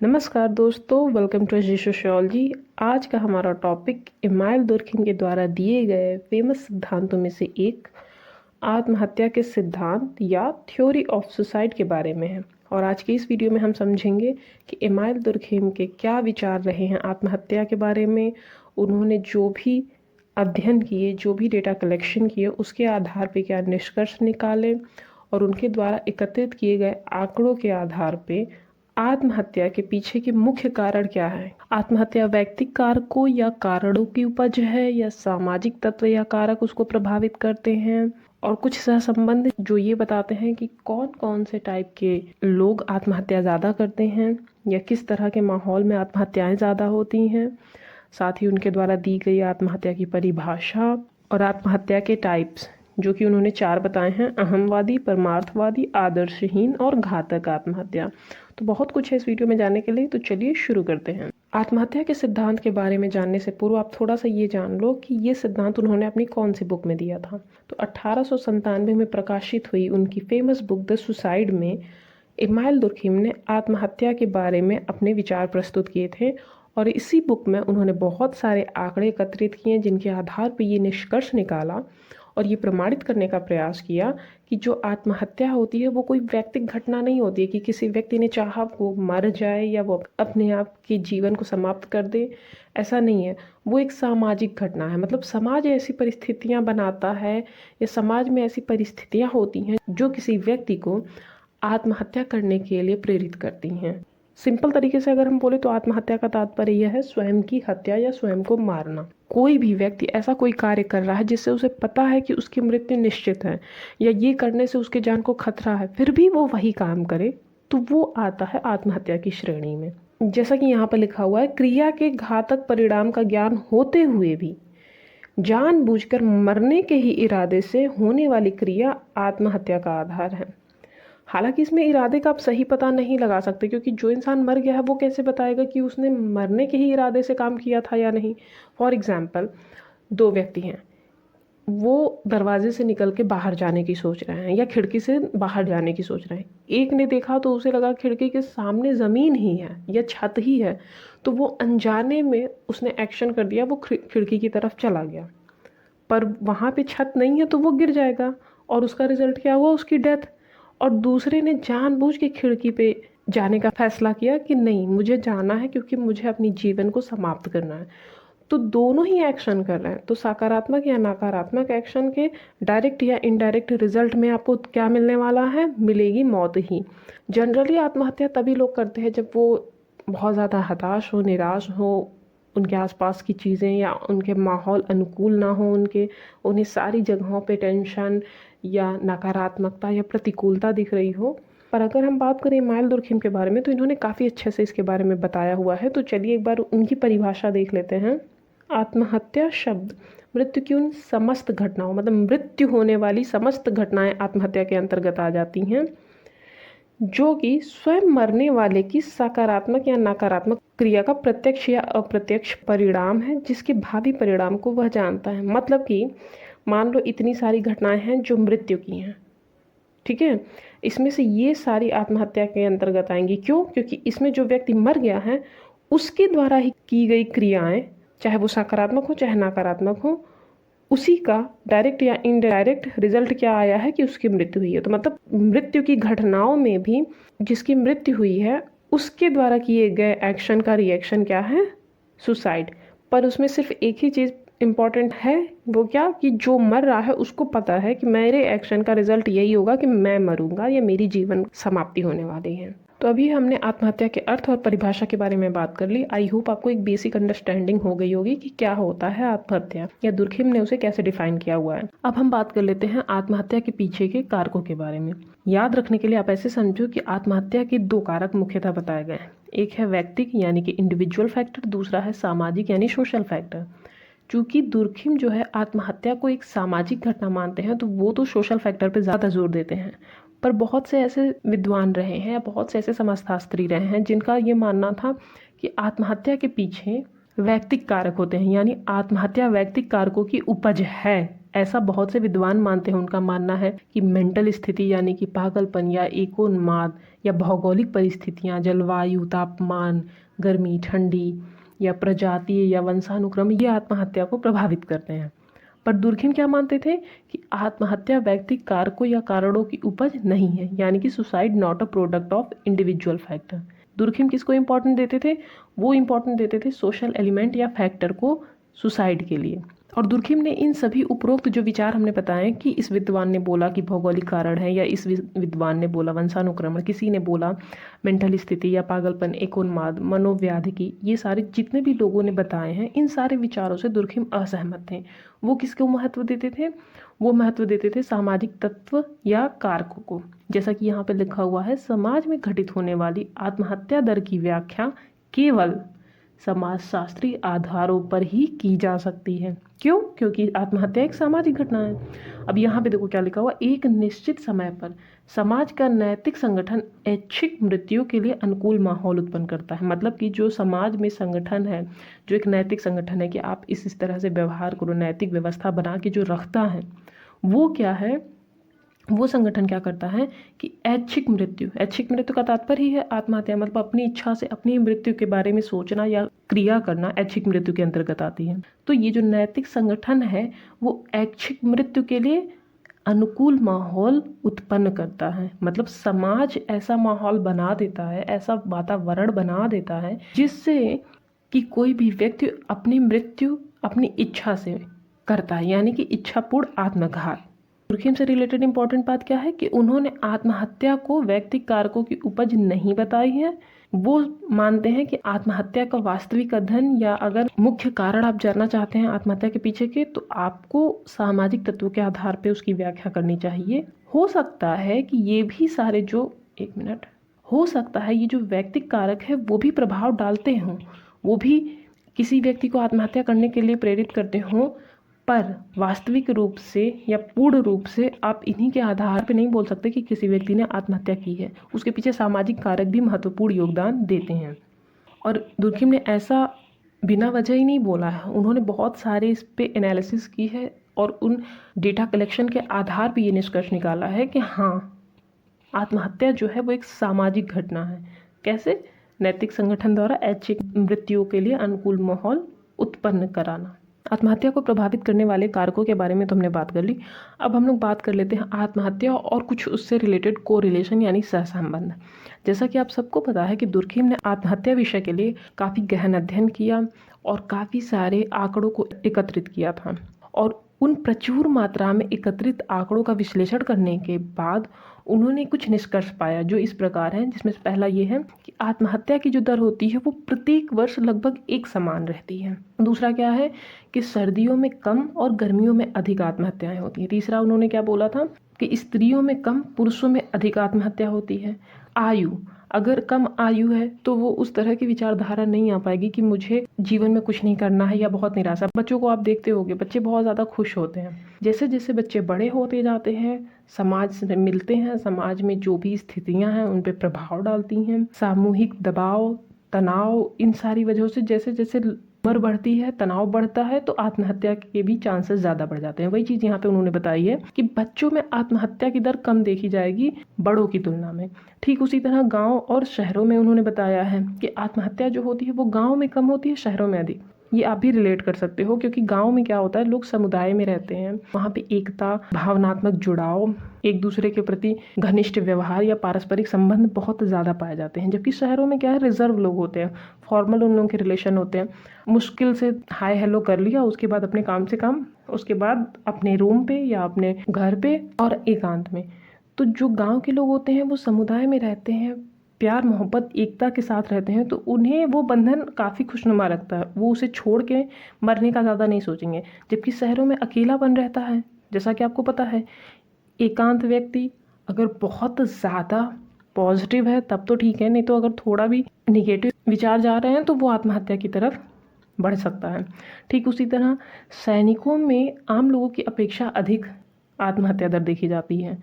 नमस्कार दोस्तों, welcome to ji sociology. आज का हमारा टॉपिक इमाइल दुर्खिम के द्वारा दिए गए फेमस सिद्धांतों में से एक आत्महत्या के सिद्धांत या थ्योरी ऑफ सुसाइड के बारे में है। और आज की इस वीडियो में हम समझेंगे कि इमाइल दुर्खिम के क्या विचार रहे हैं आत्महत्या के बारे में। उन्होंने जो भी अध्ययन किए, जो भी डेटा कलेक्शन किए, उसके आधार पर क्या निष्कर्ष निकाले और उनके द्वारा एकत्रित किए गए आंकड़ों के आधार पर आत्महत्या के पीछे के मुख्य कारण क्या है। आत्महत्या व्यक्तिगत कारकों या कारणों की उपज है या सामाजिक तत्व या कारक उसको प्रभावित करते हैं, और कुछ सहसंबंध जो ये बताते हैं कि कौन कौन से टाइप के लोग आत्महत्या ज़्यादा करते हैं या किस तरह के माहौल में आत्महत्याएं ज़्यादा होती हैं। साथ ही उनके द्वारा दी गई आत्महत्या की परिभाषा और आत्महत्या के टाइप्स, जो कि उन्होंने 4 बताए हैं: अहमवादी, परमार्थवादी, आदर्शहीन और घातक आत्महत्या। तो बहुत कुछ है इस वीडियो में जानने के लिए, तो चलिए शुरू करते हैं। आत्महत्या के सिद्धांत के बारे में जानने से पूर्व आप थोड़ा सा ये जान लो कि ये सिद्धांत उन्होंने अपनी कौन सी बुक में दिया था। तो 1897 में प्रकाशित हुई उनकी फेमस बुक द सुसाइड में इमाइल दुर्खिम ने आत्महत्या के बारे में अपने विचार प्रस्तुत किए थे। और इसी बुक में उन्होंने बहुत सारे आंकड़े एकत्रित किए जिनके आधार पर ये निष्कर्ष निकाला और ये प्रमाणित करने का प्रयास किया कि जो आत्महत्या होती है वो कोई व्यक्तिगत घटना नहीं होती है कि किसी व्यक्ति ने चाहा वो मर जाए या वो अपने आप के जीवन को समाप्त कर दे। ऐसा नहीं है, वो एक सामाजिक घटना है। मतलब समाज ऐसी परिस्थितियां बनाता है या समाज में ऐसी परिस्थितियां होती हैं जो किसी व्यक्ति को आत्महत्या करने के लिए प्रेरित करती हैं। सिंपल तरीके से अगर हम बोले तो आत्महत्या का तात्पर्य यह है स्वयं की हत्या या स्वयं को मारना। कोई भी व्यक्ति ऐसा कोई कार्य कर रहा है जिससे उसे पता है कि उसकी मृत्यु निश्चित है या ये करने से उसके जान को खतरा है, फिर भी वो वही काम करे, तो वो आता है आत्महत्या की श्रेणी में। जैसा कि यहाँ पर लिखा हुआ है, क्रिया के घातक परिणाम का ज्ञान होते हुए भी जानबूझकर मरने के ही इरादे से होने वाली क्रिया आत्महत्या का आधार है। हालांकि इसमें इरादे का आप सही पता नहीं लगा सकते, क्योंकि जो इंसान मर गया है वो कैसे बताएगा कि उसने मरने के ही इरादे से काम किया था या नहीं। फॉर एग्जाम्पल, 2 व्यक्ति हैं, वो दरवाजे से निकल के बाहर जाने की सोच रहे हैं या खिड़की से बाहर जाने की सोच रहे हैं। एक ने देखा तो उसे लगा खिड़की के सामने ज़मीन ही है या छत ही है, तो वो अनजाने में उसने एक्शन कर दिया, वो खिड़की की तरफ चला गया। पर वहाँ पे छत नहीं है तो वो गिर जाएगा और उसका रिजल्ट क्या हुआ, उसकी डेथ। और दूसरे ने जानबूझ के खिड़की पे जाने का फैसला किया कि नहीं, मुझे जाना है क्योंकि मुझे अपनी जीवन को समाप्त करना है। तो दोनों ही एक्शन कर रहे हैं। तो सकारात्मक या नकारात्मक एक्शन के डायरेक्ट या इनडायरेक्ट रिजल्ट में आपको क्या मिलने वाला है, मिलेगी मौत ही। जनरली आत्महत्या तभी लोग करते हैं जब वो बहुत ज़्यादा हताश हो, निराश हो, उनके आसपास की चीज़ें या उनके माहौल अनुकूल ना हो, उन्हें सारी जगहों पे टेंशन या नकारात्मकता या प्रतिकूलता दिख रही हो। पर अगर हम बात करें इमाइल दुर्खिम के बारे में तो इन्होंने काफ़ी अच्छे से इसके बारे में बताया हुआ है। तो चलिए एक बार उनकी परिभाषा देख लेते हैं। आत्महत्या शब्द मृत्यु की उन समस्त घटनाओं, मतलब मृत्यु होने वाली समस्त घटनाएं आत्महत्या के अंतर्गत आ जाती हैं, जो कि स्वयं मरने वाले की सकारात्मक या नकारात्मक क्रिया का प्रत्यक्ष या अप्रत्यक्ष परिणाम है, जिसके भावी परिणाम को वह जानता है। मतलब कि मान लो इतनी सारी घटनाएं हैं जो मृत्यु की हैं, ठीक है, इसमें से ये सारी आत्महत्या के अंतर्गत आएंगी। क्यों? क्योंकि इसमें जो व्यक्ति मर गया है उसके द्वारा ही की गई क्रियाएं, चाहे वो सकारात्मक हो चाहे नकारात्मक हो, उसी का डायरेक्ट या इनडायरेक्ट रिजल्ट क्या आया है कि उसकी मृत्यु हुई है। तो मतलब मृत्यु की घटनाओं में भी जिसकी मृत्यु हुई है उसके द्वारा किए गए एक्शन का रिएक्शन क्या है, सुसाइड। पर उसमें सिर्फ एक ही चीज़ इम्पॉर्टेंट है, वो क्या, कि जो मर रहा है उसको पता है कि मेरे एक्शन का रिजल्ट यही होगा कि मैं मरूंगा या मेरी जीवन समाप्ति होने वाली है। तो अभी हमने आत्महत्या के अर्थ और परिभाषा के बारे में बात कर ली। आई होप आपको एक बेसिक अंडरस्टैंडिंग हो गई होगी कि क्या होता है आत्महत्या या दुर्खिम ने उसे कैसे डिफाइन किया हुआ है। अब हम बात कर लेते हैं आत्महत्या के पीछे के कारकों के बारे में। याद रखने के लिए आप ऐसे समझो कि आत्महत्या के 2 कारक मुख्यतः बताए गए हैं। एक है व्यक्तिक यानी कि इंडिविजुअल फैक्टर, दूसरा है सामाजिक यानी सोशल फैक्टर। चूंकि दुर्खिम जो है आत्महत्या को एक सामाजिक घटना मानते हैं, तो वो तो सोशल फैक्टर पे ज़्यादा जोर देते हैं। पर बहुत से ऐसे विद्वान रहे हैं या बहुत से ऐसे समाजशास्त्री रहे हैं जिनका ये मानना था कि आत्महत्या के पीछे व्यक्तिक कारक होते हैं, यानी आत्महत्या व्यक्तिक कारकों की उपज है। ऐसा बहुत से विद्वान मानते हैं। उनका मानना है कि मेंटल स्थिति यानी कि पागलपन या एकोन्माद या भौगोलिक परिस्थितियाँ, जलवायु, तापमान, गर्मी, ठंडी या प्रजातीय या वंशानुक्रम ये आत्महत्या को प्रभावित करते हैं। पर दुर्खिम क्या मानते थे कि आत्महत्या व्यक्तिगत कारकों या कारणों की उपज नहीं है, यानी कि suicide not a product of individual factor. Durkheim किसको इंपॉर्टेंट देते थे? वो इंपॉर्टेंट देते थे सोशल एलिमेंट या फैक्टर को सुसाइड के लिए। और दुर्खिम ने इन सभी उपरोक्त जो विचार हमने बताए कि इस विद्वान ने बोला कि भौगोलिक कारण है, या इस विद्वान ने बोला वंशानुक्रमण, किसी ने बोला मेंटल स्थिति या पागलपन, एकोन्माद, मनोव्याधि की, ये सारे जितने भी लोगों ने बताए हैं, इन सारे विचारों से दुर्खिम असहमत थे। वो किसको महत्व देते थे? वो महत्व देते थे सामाजिक तत्व या कारकों को। जैसा कि यहाँ पे लिखा हुआ है, समाज में घटित होने वाली आत्महत्या दर की व्याख्या केवल समाजशास्त्री आधारों पर ही की जा सकती है। क्यों? क्योंकि आत्महत्या एक सामाजिक घटना है। अब यहाँ पे देखो क्या लिखा हुआ, एक निश्चित समय पर समाज का नैतिक संगठन ऐच्छिक मृत्यु के लिए अनुकूल माहौल उत्पन्न करता है। मतलब कि जो समाज में संगठन है, जो एक नैतिक संगठन है कि आप इस तरह से व्यवहार करो, नैतिक व्यवस्था बना के जो रखता है, वो क्या है? वो संगठन क्या करता है कि ऐच्छिक मृत्यु का तात्पर्य ही है आत्महत्या, मतलब अपनी इच्छा से अपनी मृत्यु के बारे में सोचना या क्रिया करना ऐच्छिक मृत्यु के अंतर्गत आती है। तो ये जो नैतिक संगठन है वो ऐच्छिक मृत्यु के लिए अनुकूल माहौल उत्पन्न करता है। मतलब समाज ऐसा माहौल बना देता है, ऐसा वातावरण बना देता है जिससे कि कोई भी व्यक्ति अपनी मृत्यु अपनी इच्छा से करता है, यानी कि इच्छापूर्ण आत्मघात। दुर्खिम से रिलेटेड इंपॉर्टेंट बात क्या है कि उन्होंने आत्महत्या को व्यक्तिगत कारकों की उपज नहीं बताई है। वो मानते हैं कि आत्महत्या का वास्तविक अध्ययन या अगर मुख्य कारण आप जानना चाहते हैं आत्महत्या के पीछे के, तो आपको सामाजिक तत्वों के आधार पर उसकी व्याख्या करनी चाहिए। हो सकता है कि ये भी सारे जो हो सकता है ये जो व्यक्तिगत कारक है वो भी प्रभाव डालते हों, वो भी किसी व्यक्ति को आत्महत्या करने के लिए प्रेरित करते हों, पर वास्तविक रूप से या पूर्ण रूप से आप इन्हीं के आधार पर नहीं बोल सकते कि किसी व्यक्ति ने आत्महत्या की है। उसके पीछे सामाजिक कारक भी महत्वपूर्ण योगदान देते हैं। और दुर्खिम ने ऐसा बिना वजह ही नहीं बोला है, उन्होंने बहुत सारे इस पे एनालिसिस की है और उन डेटा कलेक्शन के आधार पर ये निष्कर्ष निकाला है कि हाँ, आत्महत्या जो है वो एक सामाजिक घटना है। कैसे? नैतिक संगठन द्वारा ऐच्छिक मृत्यु के लिए अनुकूल माहौल उत्पन्न कराना। आत्महत्या को प्रभावित करने वाले कारकों के बारे में तो हमने बात कर ली। अब हम लोग बात कर लेते हैं आत्महत्या और कुछ उससे रिलेटेड कोरिलेशन यानी सहसंबंध। जैसा कि आप सबको पता है कि दुर्खिम ने आत्महत्या विषय के लिए काफ़ी गहन अध्ययन किया और काफ़ी सारे आंकड़ों को एकत्रित किया था, और उन प्रचुर मात्रा में एकत्रित आंकड़ों का विश्लेषण करने के बाद उन्होंने कुछ निष्कर्ष पाया जो इस प्रकार हैं, जिसमें से पहला ये है कि आत्महत्या की जो दर होती है वो प्रत्येक वर्ष लगभग एक समान रहती है। दूसरा क्या है कि सर्दियों में कम और गर्मियों में अधिक आत्महत्याएं होती हैं। तीसरा उन्होंने क्या बोला था कि स्त्रियों में कम, पुरुषों में अधिक आत्महत्या होती है। आयु, अगर कम आयु है तो वो उस तरह की विचारधारा नहीं आ पाएगी कि मुझे जीवन में कुछ नहीं करना है या बहुत निराशा। बच्चों को आप देखते होंगे, बच्चे बहुत ज़्यादा खुश होते हैं। जैसे जैसे बच्चे बड़े होते जाते हैं, समाज से मिलते हैं, समाज में जो भी स्थितियां हैं उन पे प्रभाव डालती हैं, सामूहिक दबाव, तनाव, इन सारी वजहों से जैसे जैसे उम्र बढ़ती है, तनाव बढ़ता है, तो आत्महत्या के भी चांसेस ज़्यादा बढ़ जाते हैं। वही चीज़ यहाँ पे उन्होंने बताई है कि बच्चों में आत्महत्या की दर कम देखी जाएगी बड़ों की तुलना में। ठीक उसी तरह गांव और शहरों में उन्होंने बताया है कि आत्महत्या जो होती है वो गांव में कम होती है, शहरों में अधिक। ये आप भी रिलेट कर सकते हो, क्योंकि गांव में क्या होता है, लोग समुदाय में रहते हैं, वहाँ पे एकता, भावनात्मक जुड़ाव, एक दूसरे के प्रति घनिष्ठ व्यवहार या पारस्परिक संबंध बहुत ज़्यादा पाए जाते हैं। जबकि शहरों में क्या है, रिजर्व लोग होते हैं, फॉर्मल उन लोगों के रिलेशन होते हैं, मुश्किल से हाय हेलो कर लिया, उसके बाद अपने काम से काम, उसके बाद अपने रूम पे या अपने घर पे और एकांत में। तो जो गाँव के लोग होते हैं वो समुदाय में रहते हैं, प्यार मोहब्बत एकता के साथ रहते हैं, तो उन्हें वो बंधन काफ़ी खुशनुमा रखता है, वो उसे छोड़ के मरने का ज़्यादा नहीं सोचेंगे। जबकि शहरों में अकेलापन रहता है, जैसा कि आपको पता है। एकांत व्यक्ति अगर बहुत ज़्यादा पॉजिटिव है तब तो ठीक है, नहीं तो अगर थोड़ा भी निगेटिव विचार जा रहे हैं तो वो आत्महत्या की तरफ बढ़ सकता है। ठीक उसी तरह सैनिकों में आम लोगों की अपेक्षा अधिक आत्महत्या दर देखी जाती है।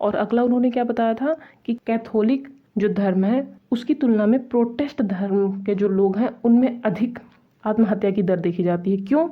और अगला उन्होंने क्या बताया था कि कैथोलिक जो धर्म है उसकी तुलना में प्रोटेस्ट धर्म के जो लोग हैं उनमें अधिक आत्महत्या की दर देखी जाती है। क्यों?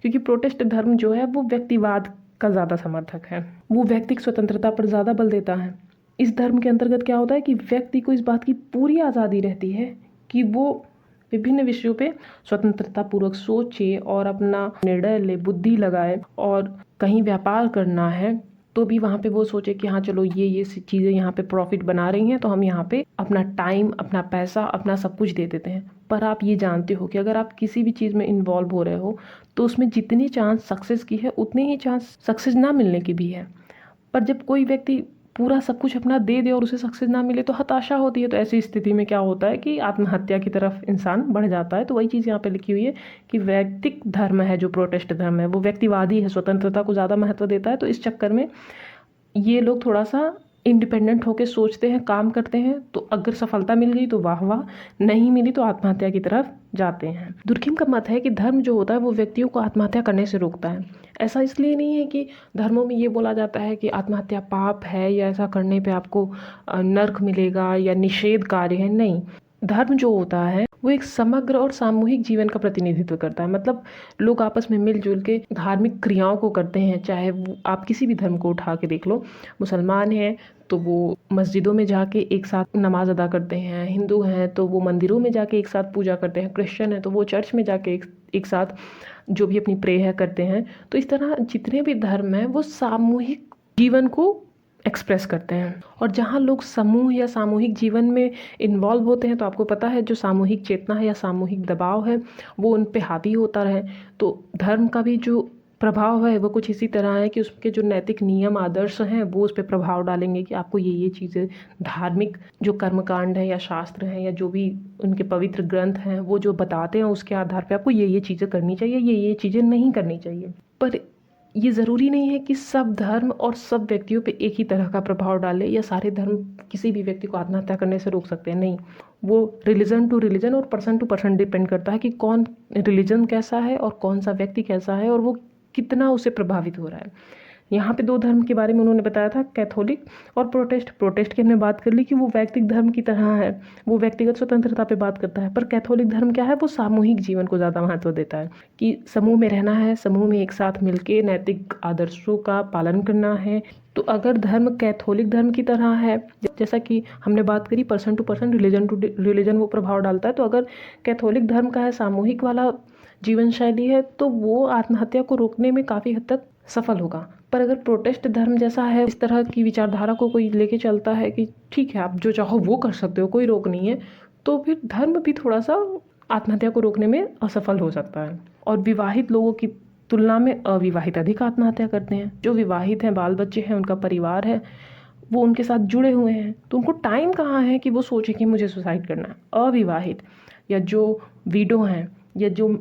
क्योंकि प्रोटेस्ट धर्म जो है वो व्यक्तिवाद का ज़्यादा समर्थक है। वो व्यक्तिगत स्वतंत्रता पर ज़्यादा बल देता है। इस धर्म के अंतर्गत क्या होता है कि व्यक्ति को इस बात की पूरी आज़ादी रहती है कि वो विभिन्न विषयों पे स्वतंत्रता पूर्वक सोचे और अपना निर्णय ले, बुद्धि लगाए। और कहीं व्यापार करना है तो भी वहाँ पे वो सोचे कि हाँ चलो ये चीज़ें यहाँ पे प्रॉफिट बना रही हैं, तो हम यहाँ पे अपना टाइम, अपना पैसा, अपना सब कुछ दे देते हैं। पर आप ये जानते हो कि अगर आप किसी भी चीज़ में इन्वॉल्व हो रहे हो तो उसमें जितनी चांस सक्सेस की है उतनी ही चांस सक्सेस ना मिलने की भी है। पर जब कोई व्यक्ति पूरा सब कुछ अपना दे दे और उसे सक्सेस ना मिले तो हताशा होती है। तो ऐसी स्थिति में क्या होता है कि आत्महत्या की तरफ इंसान बढ़ जाता है। तो वही चीज़ यहाँ पे लिखी हुई है कि वैयक्तिक धर्म है, जो प्रोटेस्ट धर्म है, वो व्यक्तिवादी है, स्वतंत्रता को ज़्यादा महत्व देता है। तो इस चक्कर में ये लोग थोड़ा सा इंडिपेंडेंट होकर सोचते हैं, काम करते हैं। तो अगर सफलता मिल गई तो वाह वाह, नहीं मिली तो आत्महत्या की तरफ जाते हैं। दुर्खिम का मत है कि धर्म जो होता है वो व्यक्तियों को आत्महत्या करने से रोकता है। ऐसा इसलिए नहीं है कि धर्मों में ये बोला जाता है कि आत्महत्या पाप है या ऐसा करने पे आपको नर्क मिलेगा या निषेध कार्य है। नहीं, धर्म जो होता है वो एक समग्र और सामूहिक जीवन का प्रतिनिधित्व करता है। मतलब लोग आपस में मिलजुल के धार्मिक क्रियाओं को करते हैं। चाहे वो आप किसी भी धर्म को उठा के देख लो, मुसलमान हैं तो वो मस्जिदों में जाके एक साथ नमाज अदा करते हैं, हिंदू हैं तो वो मंदिरों में जाके एक साथ पूजा करते हैं, क्रिश्चियन है तो वो चर्च में जाके एक साथ जो भी अपनी प्रेयर करते हैं। तो इस तरह जितने भी धर्म हैं वो सामूहिक जीवन को एक्सप्रेस करते हैं। और जहाँ लोग समूह या सामूहिक जीवन में इन्वॉल्व होते हैं तो आपको पता है जो सामूहिक चेतना है या सामूहिक दबाव है वो उन पे हावी होता रहे। तो धर्म का भी जो प्रभाव है वो कुछ इसी तरह है कि उसके जो नैतिक नियम आदर्श हैं वो उस पर प्रभाव डालेंगे कि आपको ये चीज़ें, धार्मिक जो कर्मकांड है या शास्त्र हैं या जो भी उनके पवित्र ग्रंथ हैं वो जो बताते हैं उसके आधार पर आपको ये चीज़ें करनी चाहिए, ये चीज़ें नहीं करनी चाहिए। पर ये ज़रूरी नहीं है कि सब धर्म और सब व्यक्तियों पे एक ही तरह का प्रभाव डाले या सारे धर्म किसी भी व्यक्ति को आत्महत्या करने से रोक सकते हैं। नहीं, वो रिलीजन टू रिलीजन और पर्सन टू पर्सन डिपेंड करता है कि कौन रिलीजन कैसा है और कौन सा व्यक्ति कैसा है और वो कितना उसे प्रभावित हो रहा है। यहाँ पे दो धर्म के बारे में उन्होंने बताया था, कैथोलिक और प्रोटेस्ट की हमने बात कर ली कि वो वैयक्तिक धर्म की तरह है, वो व्यक्तिगत स्वतंत्रता पे बात करता है। पर कैथोलिक धर्म क्या है, वो सामूहिक जीवन को ज़्यादा महत्व देता है कि समूह में रहना है, समूह में एक साथ मिलके नैतिक आदर्शों का पालन करना है। तो अगर धर्म कैथोलिक धर्म की तरह है, जैसा कि हमने बात करी person to person, religion to religion वो प्रभाव डालता है, तो अगर कैथोलिक धर्म का है, सामूहिक वाला जीवन शैली है, तो वो आत्महत्या को रोकने में काफ़ी हद तक सफल होगा। पर अगर प्रोटेस्ट धर्म जैसा है, इस तरह की विचारधारा को कोई लेके चलता है कि ठीक है आप जो चाहो वो कर सकते हो, कोई रोक नहीं है, तो फिर धर्म भी थोड़ा सा आत्महत्या को रोकने में असफल हो सकता है। और विवाहित लोगों की तुलना में अविवाहित अधिक आत्महत्या करते हैं। जो विवाहित हैं, बाल बच्चे हैं, उनका परिवार है, वो उनके साथ जुड़े हुए हैं, तो उनको टाइम कहाँ है कि वो सोचे कि मुझे सुसाइड करना है। अविवाहित या जो विडो हैं या जो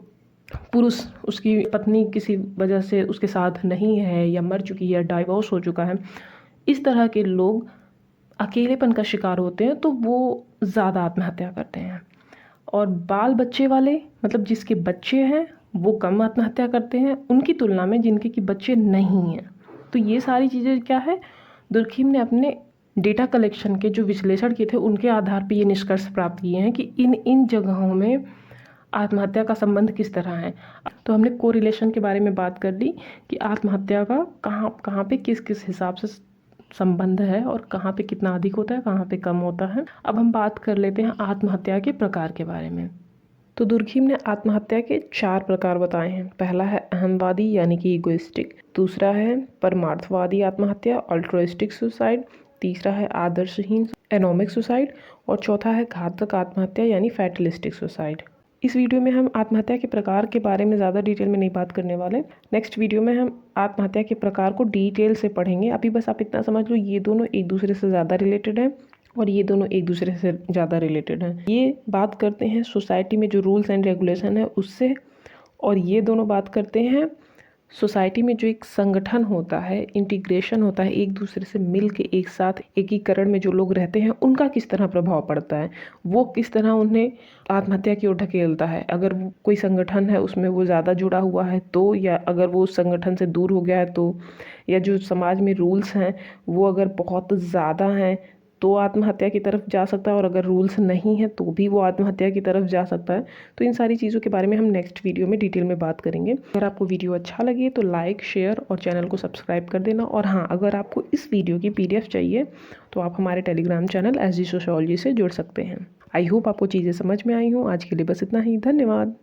पुरुष, उसकी पत्नी किसी वजह से उसके साथ नहीं है या मर चुकी है, डाइवोर्स हो चुका है, इस तरह के लोग अकेलेपन का शिकार होते हैं तो वो ज़्यादा आत्महत्या करते हैं। और बाल बच्चे वाले, मतलब जिसके बच्चे हैं, वो कम आत्महत्या करते हैं उनकी तुलना में जिनके कि बच्चे नहीं हैं। तो ये सारी चीज़ें क्या है, दुर्खिम ने अपने डेटा कलेक्शन के जो विश्लेषण किए थे उनके आधार पर ये निष्कर्ष प्राप्त किए हैं कि इन जगहों में आत्महत्या का संबंध किस तरह है। तो हमने कोरिलेशन के बारे में बात कर ली कि आत्महत्या का कहाँ पे किस हिसाब से संबंध है और कहाँ पे कितना अधिक होता है, कहाँ पे कम होता है। अब हम बात कर लेते हैं आत्महत्या के प्रकार के बारे में। तो दुर्खिम ने आत्महत्या के 4 प्रकार बताए हैं। पहला है अहमवादी यानी कि इगोइस्टिक, दूसरा है परमार्थवादी आत्महत्या अल्ट्रुइस्टिक सुसाइड, तीसरा है आदर्शहीन एनोमिक सुसाइड और चौथा है घातक आत्महत्या यानी फैटलिस्टिक सुसाइड। इस वीडियो में हम आत्महत्या के प्रकार के बारे में ज़्यादा डिटेल में नहीं बात करने वाले। नेक्स्ट वीडियो में हम आत्महत्या के प्रकार को डिटेल से पढ़ेंगे। अभी बस आप इतना समझ लो, ये दोनों एक दूसरे से ज़्यादा रिलेटेड हैं और ये दोनों एक दूसरे से ज़्यादा रिलेटेड हैं। ये बात करते हैं सोसाइटी में जो रूल्स एंड रेगुलेशन है उससे, और ये दोनों बात करते हैं सोसाइटी में जो एक संगठन होता है, इंटीग्रेशन होता है, एक दूसरे से मिल के एक साथ एकीकरण में जो लोग रहते हैं उनका किस तरह प्रभाव पड़ता है, वो किस तरह उन्हें आत्महत्या की ओर ढकेलता है। अगर कोई संगठन है उसमें वो ज़्यादा जुड़ा हुआ है तो, या अगर वो उस संगठन से दूर हो गया है तो, या जो समाज में रूल्स हैं वो अगर बहुत ज़्यादा हैं तो आत्महत्या की तरफ जा सकता है, और अगर रूल्स नहीं है तो भी वो आत्महत्या की तरफ जा सकता है। तो इन सारी चीज़ों के बारे में हम नेक्स्ट वीडियो में डिटेल में बात करेंगे। अगर आपको वीडियो अच्छा लगे तो लाइक, शेयर और चैनल को सब्सक्राइब कर देना। और हाँ, अगर आपको इस वीडियो की PDF चाहिए तो आप हमारे टेलीग्राम चैनल SG सोशियोलॉजी से जुड़ सकते हैं। आई होप आपको चीज़ें समझ में आई हों। आज के लिए बस इतना ही। धन्यवाद।